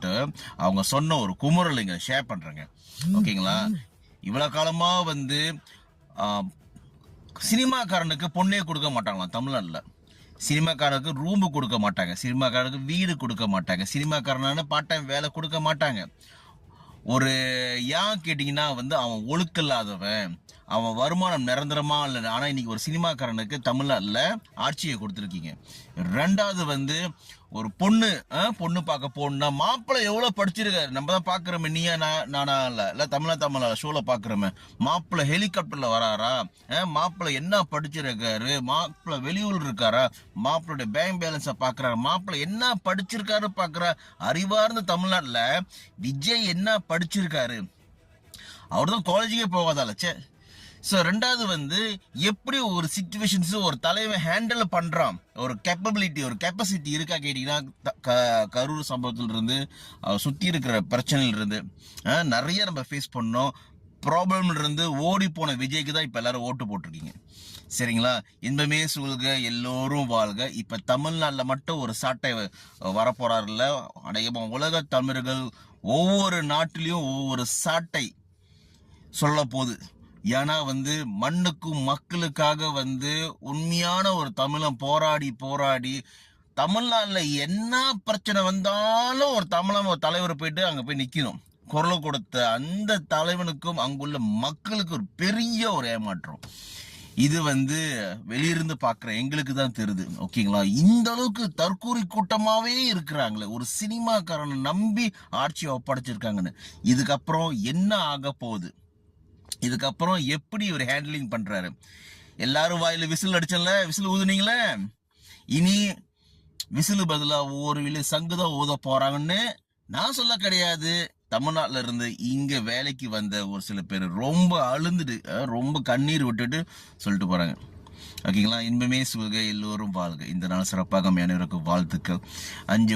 சொல்லிட்டு அவங்க சொன்ன ஒரு குமுறல் இங்க ஷேர் பண்றேங்க. ஓகேங்களா? இவ்வளவு காலமா வந்து சினிமாக்காரனுக்கு பொண்ணே கொடுக்க மாட்டாங்களாம் தமிழ்நாட்டுல. சினிமாக்காரனுக்கு ரூம் கொடுக்க மாட்டாங்க, சினிமாக்காரனுக்கு வீடு கொடுக்க மாட்டாங்க, சினிமாக்காரனான பார்ட் டைம் வேலை கொடுக்க மாட்டாங்க. ஒரு ஏன் கேட்டீங்கன்னா வந்து அவன் ஒழுக்க இல்லாதவன், அவன் வருமானம் நிரந்தரமா இல்லை. ஆனா இன்னைக்கு ஒரு சினிமாக்காரனுக்கு தமிழ்நாட்டுல ஆட்சியை கொடுத்துருக்கீங்க. ரெண்டாவது வந்து ஒரு பொண்ணு பார்க்க போனா மாப்பிள்ளை எவ்வளவு படிச்சிருக்காரு நம்ம தான் பாக்குறோமே, நீயா நானா இல்ல தமிழா ஷோல பாக்குறோமே. மாப்பிள்ளை ஹெலிகாப்டர்ல வராரா, மாப்பிள்ளை என்ன படிச்சிருக்காரு, மாப்பிள்ளை வெளியூர் இருக்காரா, மாப்பிள்ளோட பேங்க் பேலன்ஸ பாக்குறாரு, மாப்பிள்ளை என்ன படிச்சிருக்காரு பாக்குறா. அறிவார்ந்த தமிழ்நாட்டுல விஜய் என்ன படிச்சிருக்காரு, அவர்தான் காலேஜுக்கே போகாதாலச்சே. ஸோ ரெண்டாவது வந்து எப்படி ஒரு சிச்சுவேஷன்ஸ் ஒரு தலைவன் ஹேண்டில் பண்றான், ஒரு கேப்பபிலிட்டி ஒரு கெப்பாசிட்டி இருக்கா கேட்டீங்கன்னா, கரூர் சம்பவத்துல இருந்து சுத்தி இருக்கிற பிரச்சனையில இருந்து நிறைய நம்ம ஃபேஸ் பண்ணோம். ப்ராப்ளம்ல இருந்து ஓடி போன விஜய்க்கு தான் இப்ப எல்லாரும் ஓட்டு போட்டிருக்கீங்க. சரிங்களா? இன்பமே சூழ்க எல்லோரும் வாழ்க. இப்ப தமிழ்நாட்டுல மட்டும் ஒரு சாட்டை வரப்போறாருல, அநேகமா உலக தமிழர்கள் ஒவ்வொரு நாட்டிலையும் ஒவ்வொரு சாட்டை சொல்ல போகுது. ஏன்னா வந்து மண்ணுக்கும் மக்களுக்காக வந்து உண்மையான ஒரு தமிழன் போராடி தமிழ்நாட்டுல என்ன பிரச்சனை வந்தாலும் ஒரு தலைவர் போயிட்டு அங்க போய் நிக்கணும். குரல் கொடுத்த அந்த தலைவனுக்கும் அங்குள்ள மக்களுக்கு ஒரு பெரிய ஒரு ஏமாற்றம். இது வந்து வெளியிருந்து பாக்குற எங்களுக்கு தான் தெரியுது. ஓகேங்களா? இந்த அளவுக்கு தற்கூரி கூட்டமாவே இருக்கிறாங்களே, ஒரு சினிமாக்காரனை நம்பி ஆட்சியை ஒப்படைச்சிருக்காங்கன்னு. இதுக்கப்புறம் என்ன ஆக போகுது, இதுக்கப்புறம் எப்படி ஒரு ஹேண்ட்லிங் பண்றாரு. எல்லாரும் வாயில விசில் அடிச்சல, விசில் ஊதுனீங்களே, இனி விசில் பதிலா ஒவ்வொரு சங்குதான் ஊத போறாங்கன்னு நான் சொல்ல கிடையாது. தமிழ்நாட்டுல இருந்து இங்க வேலைக்கு வந்த ஒரு சில பேர் ரொம்ப அழுந்துட்டு ரொம்ப கண்ணீர் விட்டுட்டு சொல்லிட்டு போறாங்க. ஓகேங்களா? இன்பமே சுக எல்லோரும் வாழ்க. இந்த நாள் சிறப்பாக அனைவருக்கும் வாழ்த்துக்கள். 5